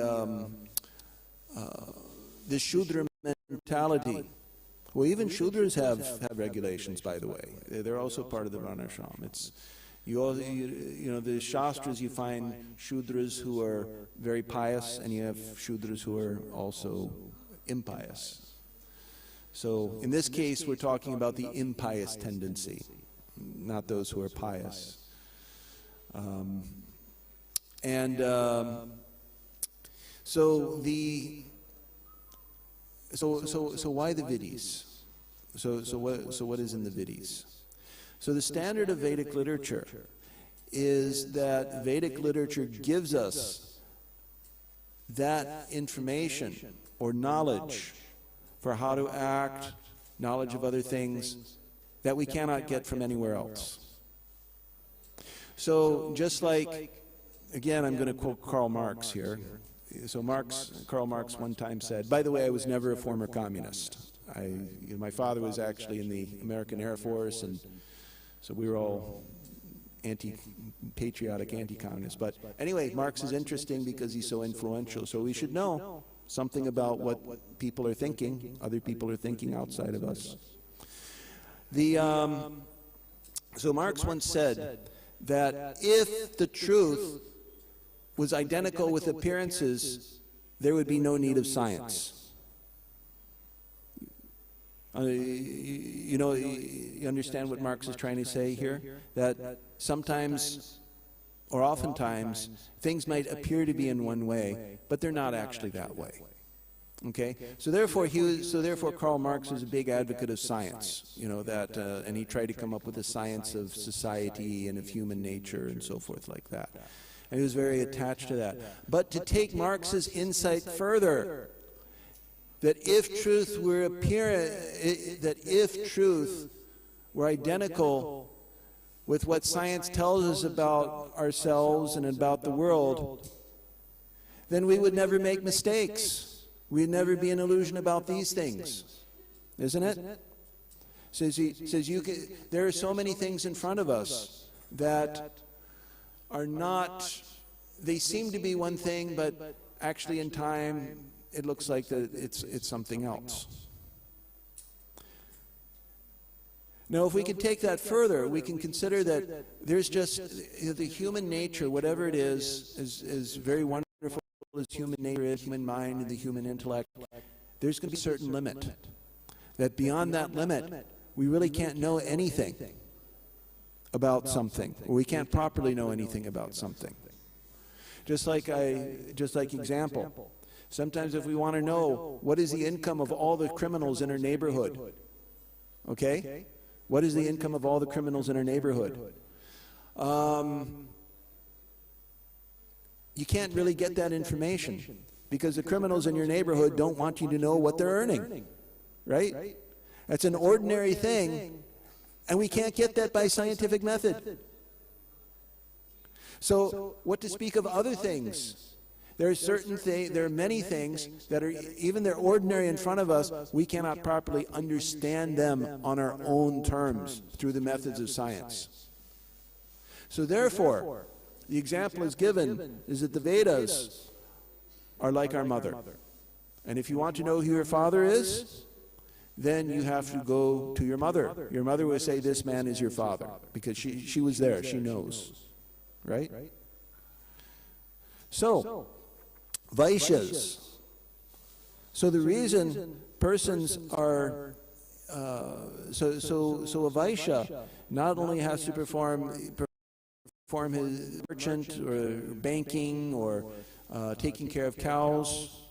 Shudra mentality. Well, even Shudras have regulations, by the way. They're also part of the Varnashram. It's you know, the Shastras, you find Shudras who are very pious, and you have Shudras who are also impious. So in this case, we're talking about the impious tendency, not those who are pious. So why the vidis? So what is in the vidis? So the standard of Vedic literature is that Vedic literature gives us that information or knowledge for how to act, knowledge of other things that we cannot get from anywhere else. So just like, again, I'm going to quote Karl Marx here. So Karl Marx one time said, by the way, I was never a former communist. My father was actually in the American Air Force, and so we were all patriotic, anti-communist. But anyway, Marx is interesting because he's so influential. So we should know something about what people are thinking, other people are thinking outside of us. So Marx once said that if the truth was identical with appearances, there would be no need of science. You know, you understand what Marx is trying to say here? That sometimes, or oftentimes, things might appear to be in one way, but they're not actually that way. Okay, so therefore Karl Marx was a big advocate of science. You know that, and he tried to come up with a science of society and of human nature and so forth like that. And he was very attached to that. But to take Marx's insight further, that if truth were identical with what science tells us about ourselves and about the world, then we would never make mistakes. We'd never be an illusion about these things, isn't it? Says there are so many things in front of us that are not, they seem to be one thing, but actually in time it looks like that it's something else. Now, if we could take that further, we can consider that there's just the human nature, whatever it is very wonderful as human nature, human mind, and the human intellect. There's going to be a certain limit. That beyond that limit, we really can't know anything about something, or we can't properly know anything about something. Just like example, sometimes if we want to know what is the income of all the criminals in our neighborhood, okay? What is the income of all the criminals in our neighborhood? You can't really get that information because the criminals in your neighborhood don't want you to know what they're earning, right? That's an ordinary thing, and we can't get that by scientific method. So what to speak of other things There are many things that are, even they're ordinary in front of us, we cannot properly understand them on our own terms through the methods of science. So therefore, the example is given is that the Vedas are like our mother. And if you want to know who your father is, then you have to go to your mother. Your mother will say, this man is your father, because she was there, she knows. Right? So, Vaishyas. So the reason persons are, so a Vaishya not only has to perform his merchant or banking or taking care of cows.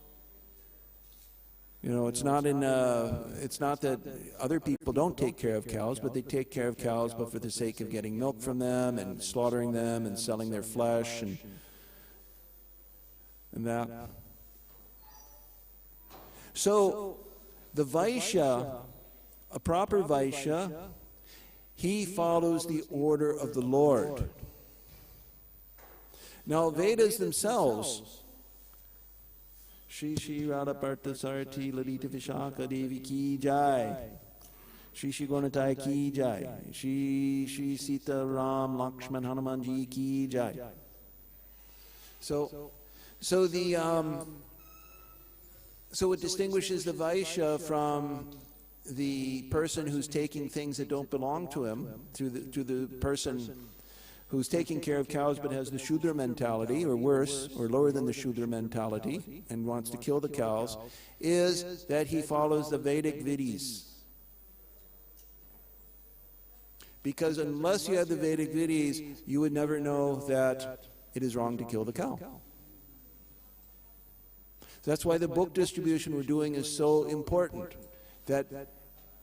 You know, it's not that other people don't take care of cows, but they take care of cows, but for the sake of getting milk from them and slaughtering them and selling their flesh and that. So, the Vaishya, a proper Vaishya, he follows the order of the Lord. Now, Vedas themselves, Shri Radha Parthasarthi Lalita Vishaka Devi Ki Jai, Shri Gonatai Ki Jai, Shri Sita Ram Lakshman Hanumanji Ki Jai. So it distinguishes the Vaishya from the person who's taking things that don't belong to him, to the person who's taking care of cows but has the Shudra mentality, or worse, or lower than the Shudra mentality, and wants to kill the cows, is that he follows the Vedic Vidis. Because unless you have the Vedic Vidis, you would never know that it is wrong to kill the cow. That's why the book distribution we're doing is so important. That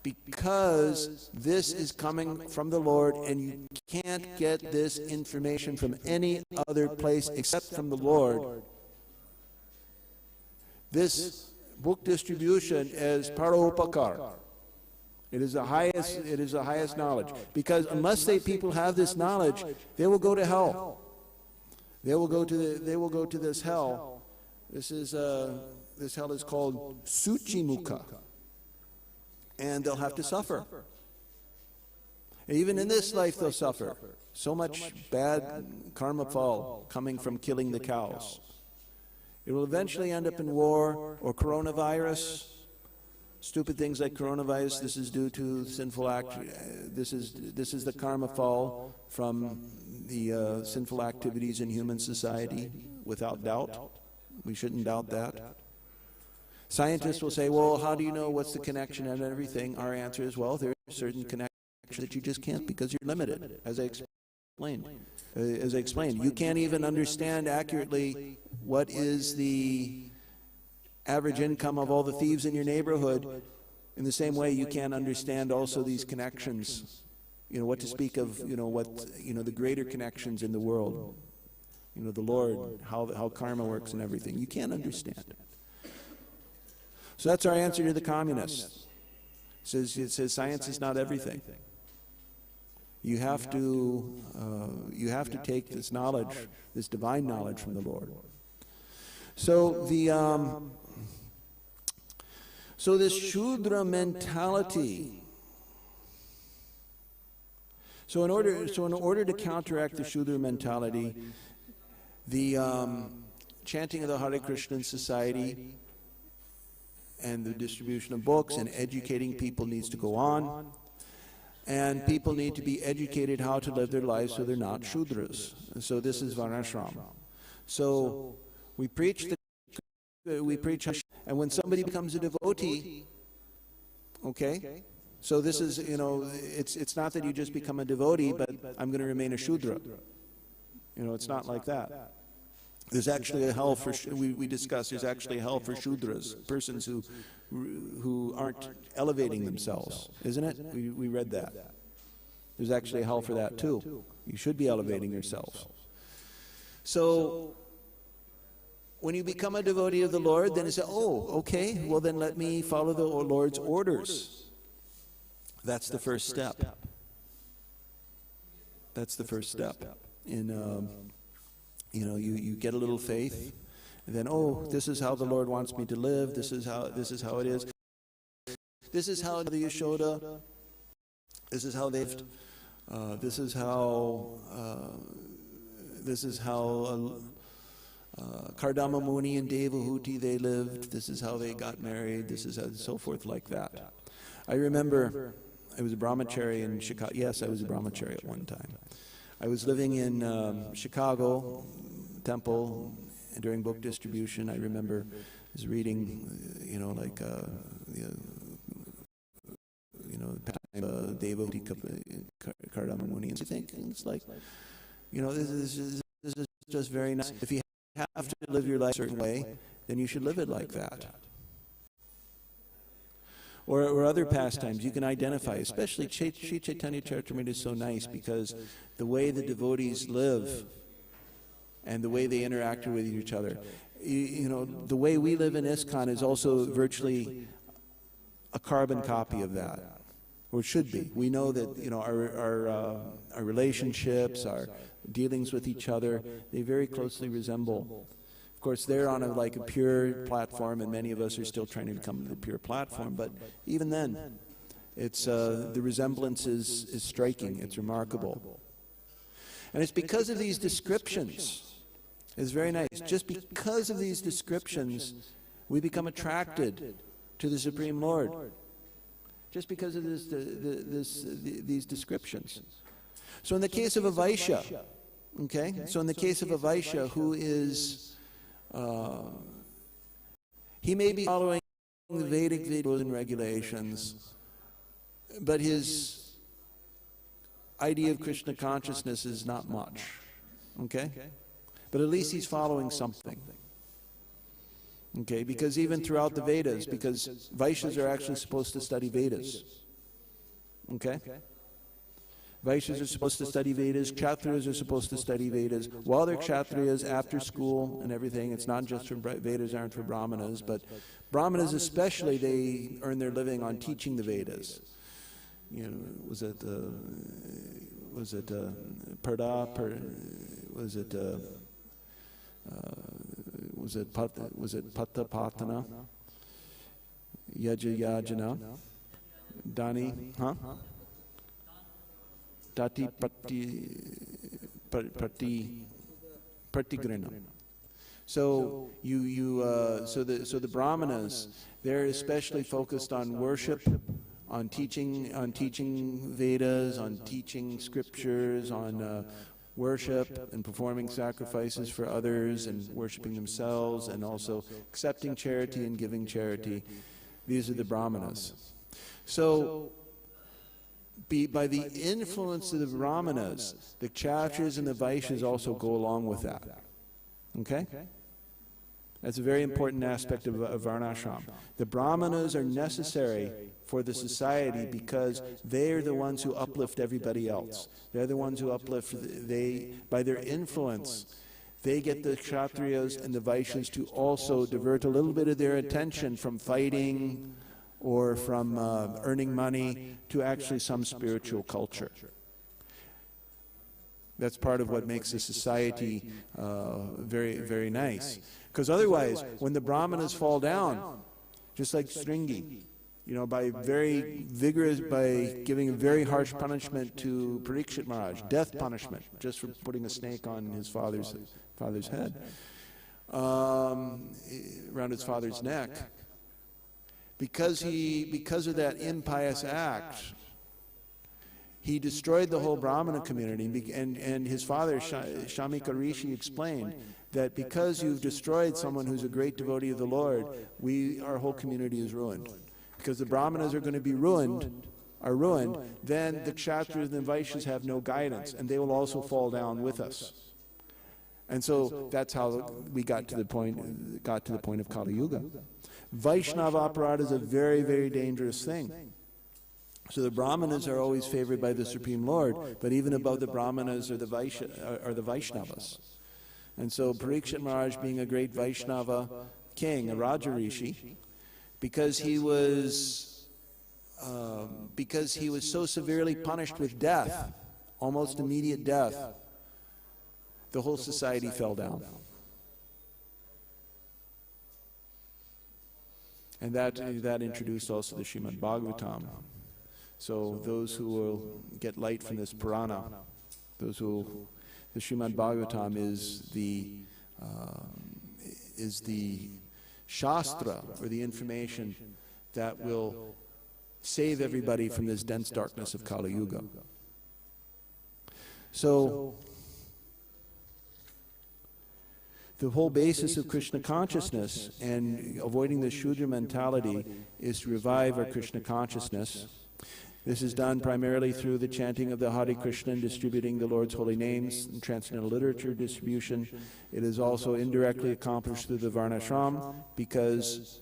because this is coming from the Lord, and you can't get this information from any other place except from the Lord. This book distribution is paropakar. It is the highest knowledge. Because unless people have this knowledge, they will go to hell. They will go to this hell. This hell is called Suchimukha. And they'll have to suffer. Even in this life they'll suffer. So much bad karma fall coming from killing the cows. It will eventually end up in war or coronavirus. Stupid things like coronavirus, this is due to sinful act. This is the karma fall from the sinful activities in human society, without doubt. We shouldn't doubt that. Scientists will say, well, how do you know what's the connection and everything? Our answer is, well, there are certain connections that you just can't because you're limited, as I explained. You can't even understand accurately what is the average income of all the thieves in your neighborhood. In the same way, you can't understand also these connections. You know, what to speak of, the greater connections in the world. The Lord, how karma works and everything. You can't understand it. So that's our answer to the communists. It says science is not everything. You have to take this knowledge, this divine knowledge from the Lord. So this Shudra mentality. So in order to counteract the Shudra mentality, the chanting of the Hare Krishna in society and the distribution of books and educating people needs to go on. And people need to be educated how to live their lives so they're not Shudras. And so this is Varnashram. So we preach, and when somebody becomes a devotee, okay, so this is, it's not that you just become a devotee, but I'm going to remain a Shudra. It's not like that. There's actually a hell for, we discussed, there's actually a hell for Shudras, persons who aren't elevating themselves, isn't it? We read that. There's actually a hell for that too. You should be elevating yourselves. So, when you become a devotee of the Lord, then you say, oh, okay, well then let me follow the Lord's orders. That's the first step. That's the first step. You get a little faith, then, oh, this is how the Lord wants me to live, this is how it is. This is how the Yashoda, this is how they lived, this is how Kardama Muni and Devahuti, they lived, this is how they got married, this is how, so forth like that. I remember I was a brahmachari in Chicago. Yes, I was a brahmachari at one time. I was living in Chicago Temple during book distribution. I remember I was reading, Devahuti Kardama Muni, and I think it's like, this is just very nice. If you have to live your life a certain way, then you should live it like that. Or other pastimes you can identify, especially Sri Chaitanya Charitamrita is so nice because the way the devotees live and the way they interact with each other. The way we live in Iskcon is also virtually a carbon copy of that, or it should be. We know that our relationships, our dealings with each other, they very closely resemble. Of course, they're on a pure platform, and many of us are still trying to become the pure platform. But even then, it's the resemblance is striking. It's remarkable, and it's because of these descriptions. It's very nice. Just because of these descriptions, we become attracted to the Supreme Lord. Just because of these descriptions. So in the case of a Vaishya, okay. So in the case of a Vaishya who is he may be following the Vedic rules and regulations, but his idea of Krishna consciousness is not much, okay? But at least he's following something, okay? Because even throughout the Vedas, because Vaishyas are actually supposed to study Vedas, okay? Vaishyas are supposed to study Vedas, Kshatriyas are supposed to study Vedas. While they're Kshatriyas, after school and everything, it's not just for Vedas aren't for Brahmanas, but Brahmanas especially, they earn their living on teaching the Vedas. Was it Patapatana, Yajna, Dani, huh? Tati Pratigrinam. So the Brahmanas, they're especially focused on worship, on teaching Vedas, on teaching scriptures, on worship and performing sacrifices for others and worshiping themselves, and also accepting charity and giving charity. These are the Brahmanas. So by the influence of the Brahmanas, the Kshatriyas and the Vaishyas also go along with that. Okay? That's a very important aspect of Varnashram. The Brahmanas are necessary for the society because they are the ones who uplift everybody else. They're the ones who uplift, by their influence, they get the Kshatriyas and the Vaishyas to also divert a little bit of their attention from fighting or from earning money to actually some spiritual culture. That's part of what makes the society very, very nice. Because otherwise, when the Brahmanas fall down, just like Stringi, by giving a very harsh punishment to Parikshit Maharaj, death punishment, just for putting a snake on his father's head, around his father's neck. Because of that impious act, he destroyed the whole Brahmana community, and his father, Shamika Rishi, explained that because you've destroyed someone who's a great devotee of the Lord, our whole community is ruined. Because the Brahmanas are going to be ruined, then the Kshatriyas and the Vaishyas have no guidance, and they will also fall down with us. And so that's how we got to the point of Kali Yuga. Vaishnava aparadha is a very, very dangerous thing. So the Brahmanas are always favored by the Supreme Lord, but even above the Brahmanas are the Vaishnavas. And so Parikshit Maharaj, being a great Vaishnava king, a Raja Rishi, because he was so severely punished with death, almost immediate death, the whole society fell down. And that introduced also the Srimad Bhagavatam. So those who will get light from this Purana, the Srimad Bhagavatam is the Shastra, or the information that will save everybody from this dense darkness of Kali Yuga. So the whole basis of Krishna consciousness and avoiding the Shudra mentality is to revive our Krishna consciousness. This is done primarily through the chanting of the Hare Krishna and distributing the Lord's holy names and transcendental literature distribution. It is also indirectly accomplished through the Varnashram, because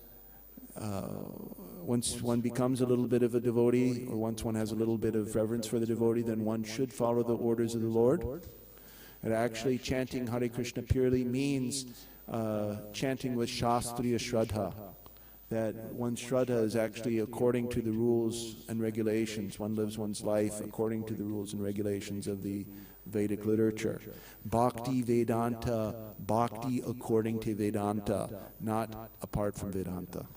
once one becomes a little bit of a devotee, or once one has a little bit of reverence for the devotee, then one should follow the orders of the Lord. And actually chanting Hare Krishna purely means chanting with Shastriya Shraddha, that one's Shraddha is actually according to the rules and regulations. One lives one's life according to the rules and regulations of the Vedic literature. Bhakti Vedanta, bhakti according to Vedanta, not apart from Vedanta.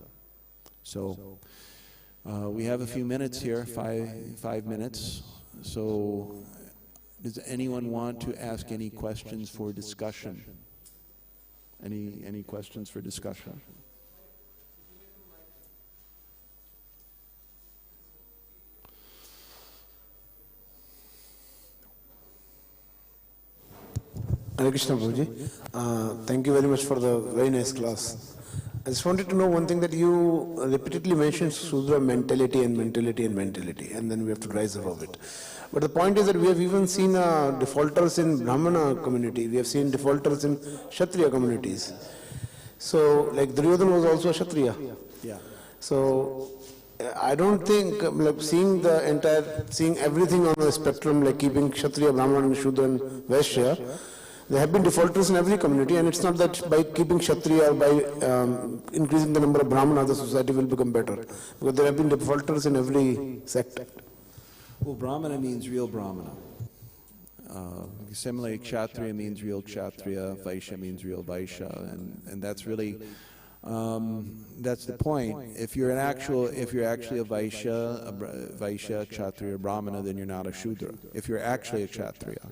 So we have a few minutes here, five minutes. So does anyone want to ask any questions for discussion? Any questions for discussion? Hare Krishna Prabhuji. Thank you very much for the very nice class. I just wanted to know one thing, that you repeatedly mentioned Sudra mentality, and then we have to rise above it. But the point is that we have even seen defaulters in Brahmana community, we have seen defaulters in Kshatriya communities. So, like Duryodhana was also a Kshatriya. Yeah. So, I don't think, like seeing everything on the spectrum, like keeping Kshatriya, Brahmana, and Shudra and Vaishya, there have been defaulters in every community, and it's not that by keeping Kshatriya or by increasing the number of Brahmanas, the society will become better. Because there have been defaulters in every sect. Well, Brahmana means real Brahmana. Similarly, Kshatriya means real Kshatriya, Vaishya means real Vaishya, and that's really, that's the point. If you're actually a Vaishya, Kshatriya, Brahmana, then you're not a Shudra. If you're actually a Kshatriya.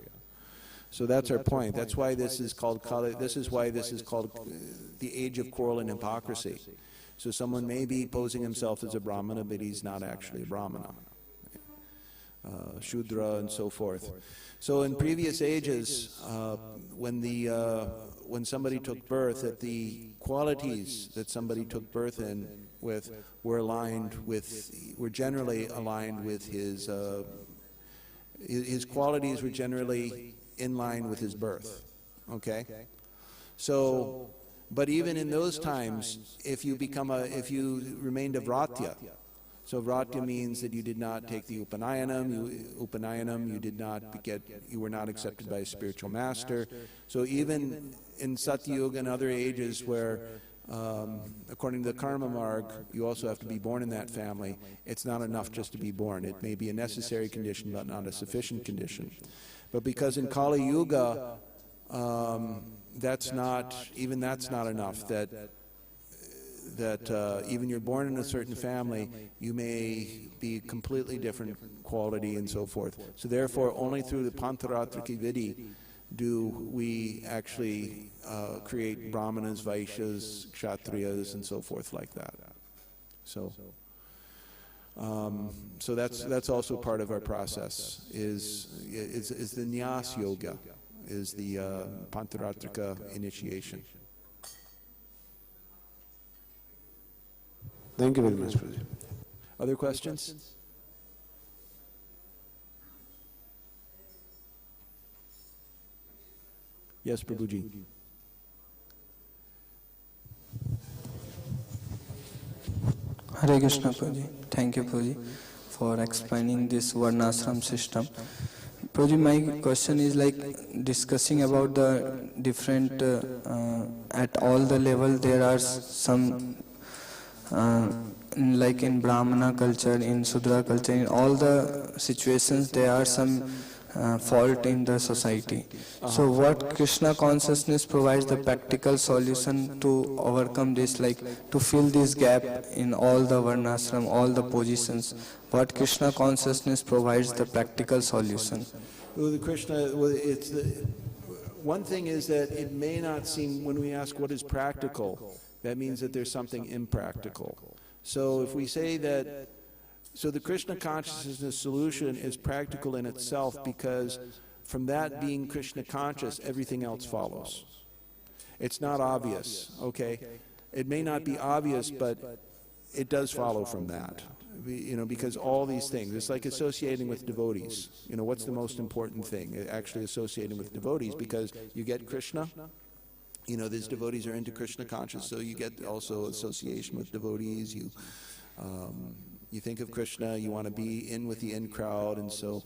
So that's our point. That's why this is called the age of quarrel and hypocrisy. So someone may be posing himself as a Brahmana, but he's not actually a Brahmana. Shudra and so forth. So in previous ages, when somebody took birth, that the qualities that somebody took birth in with were generally aligned with his qualities were generally in line with his birth. Okay? So, but even in those times, if you remained a Vratya, so Vratya means that you did not take the Upanayanam, you were not accepted by a spiritual master. So even in Satyuga and other ages where, according to the Karma Marg, you also have to be born in that family, it's not enough just to be born. It may be a necessary condition, but not a sufficient condition. But because in Kali Yuga, that's not enough, that even you're born in a certain family, you may be completely different quality and so forth. So therefore, only through the Parthasarthi Vidi do we actually create Brahmanas, Vaishyas, Kshatriyas, and so forth like that. So that's also part of our process, is the Nyas Yoga, is the Pancharatrika initiation. Thank you very much, Prabhuji. Other questions? Yes, Prabhuji. Hare Krishna, Prabhuji. Thank you, Prabhuji, for explaining this Varnashram system. Prabhuji, my question is like discussing about the different, at all the level there are some, like in Brahmana culture, in Sudra culture, in all the situations there are some fault in the society. So what Krishna consciousness provides the practical solution to overcome this, like to fill this gap in all the varnashram, all the positions? What Krishna consciousness provides the practical solution? Well, one thing is that it may not seem, when we ask what is practical, that means that there's something impractical. So if we say that, so the Krishna consciousness solution is practical in itself, because from that being Krishna conscious, everything else follows. It's not obvious, okay? It may not be obvious, but it does follow from that. Because all these things, it's like associating with devotees. What's the most important thing? Actually associating with devotees, because you get Krishna. These devotees are into Krishna conscious, so you get also association with devotees. You think of Krishna, you want to be in with the in crowd, and so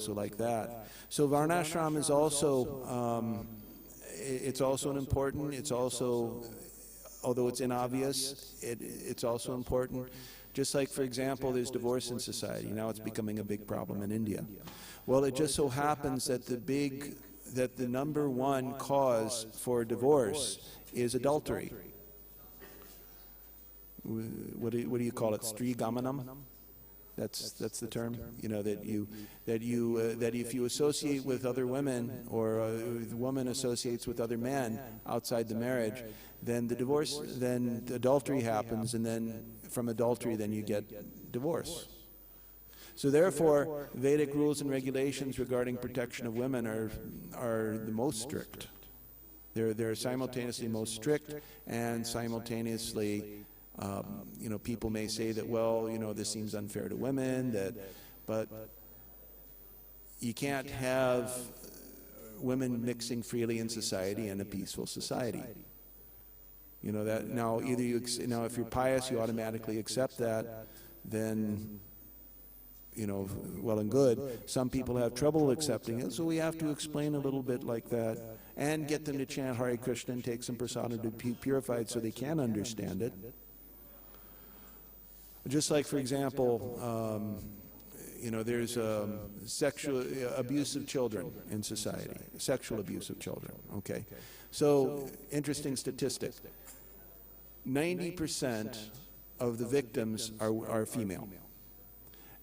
like that. So varnashram is also, it's also an important. It's also, although it's inobvious, it's also important. Just like, for example, there's divorce in society. Now it's becoming a big problem in India. Well, it just so happens that the number one cause for divorce is adultery. What do you call it? Stri gamanam? That's the term. That if you associate with other women, or the woman associates with other men outside the marriage, then then adultery happens, and then from adultery, then you get divorce. So therefore, Vedic rules and regulations regarding protection of women are the most strict. They're simultaneously most strict, and simultaneously, people may say that, well, this seems unfair to women, but you can't have women mixing freely in society in a peaceful society. That now if you're pious, you automatically accept that, then well and good. Some people have trouble accepting it, so we have to explain a little bit like that, and get them to chant Hare Krishna and take some prasadam to be purified so they can understand it. Just like, for example, there's sexual abuse of children in society, sexual abuse of children, okay? So, interesting statistic. 90% of the victims are female.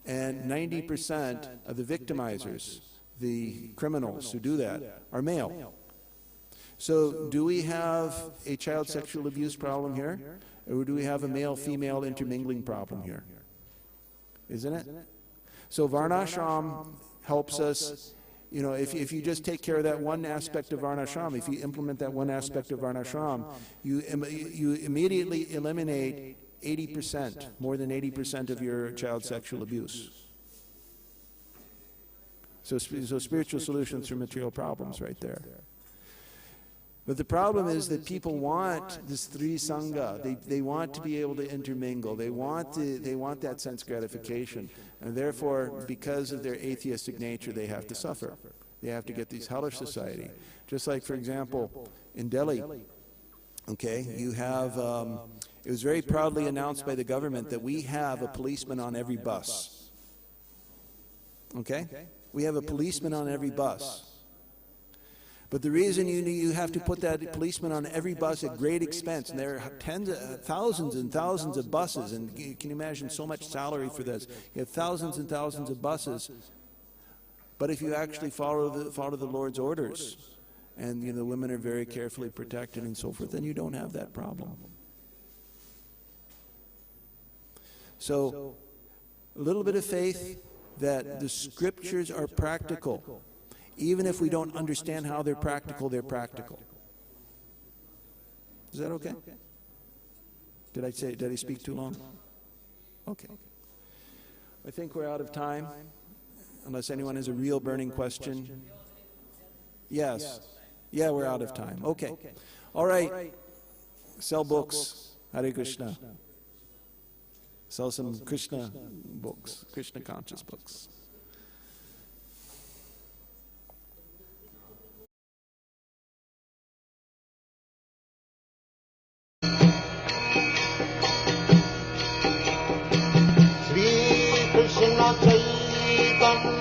And 90% of the victimizers, the criminals who do that, are male. So do we have a child sexual abuse problem here? Or do we have a male-female intermingling problem here? Isn't it? So varnashram helps us, if you just take care of that one aspect of varnashram, if you implement that one aspect of varnashram, you immediately eliminate 80%, more than 80% of your child sexual abuse. So spiritual solutions for material problems right there. But the problem is that people want this three sangha. They want to be able to intermingle. They want that sense gratification. And therefore, because of their atheistic nature, they have to suffer. They have to get these hellish society. Just like, for example, in Delhi, okay, you have, it was very proudly announced by the government that we have a policeman on every bus. Okay? We have a policeman on every bus. But the reason you have to put that policeman on every bus at great expense, and there are thousands and thousands of buses, and can you imagine so much salary for this? You have thousands and thousands of buses. But if you actually follow the Lord's orders, and the women are very carefully protected and so forth, then you don't have that problem. So, a little bit of faith that the scriptures are practical. Even if we don't understand how they're practical, they're practical. Is that okay? Did I speak too long? Okay. I think we're out of time, unless anyone has a real burning question. Yes. Yeah, we're out of time. Okay. All right. Sell books. Hare Krishna. Sell some Krishna books, Krishna conscious books. Krishna Chaitanya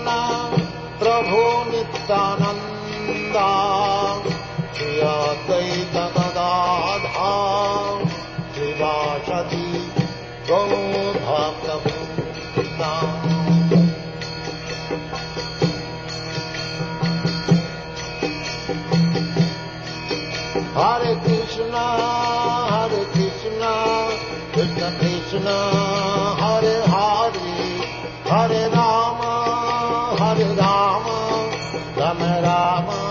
Hare Krishna, Krishna Krishna, Hare Hare, Hare Rama, Rama Rama.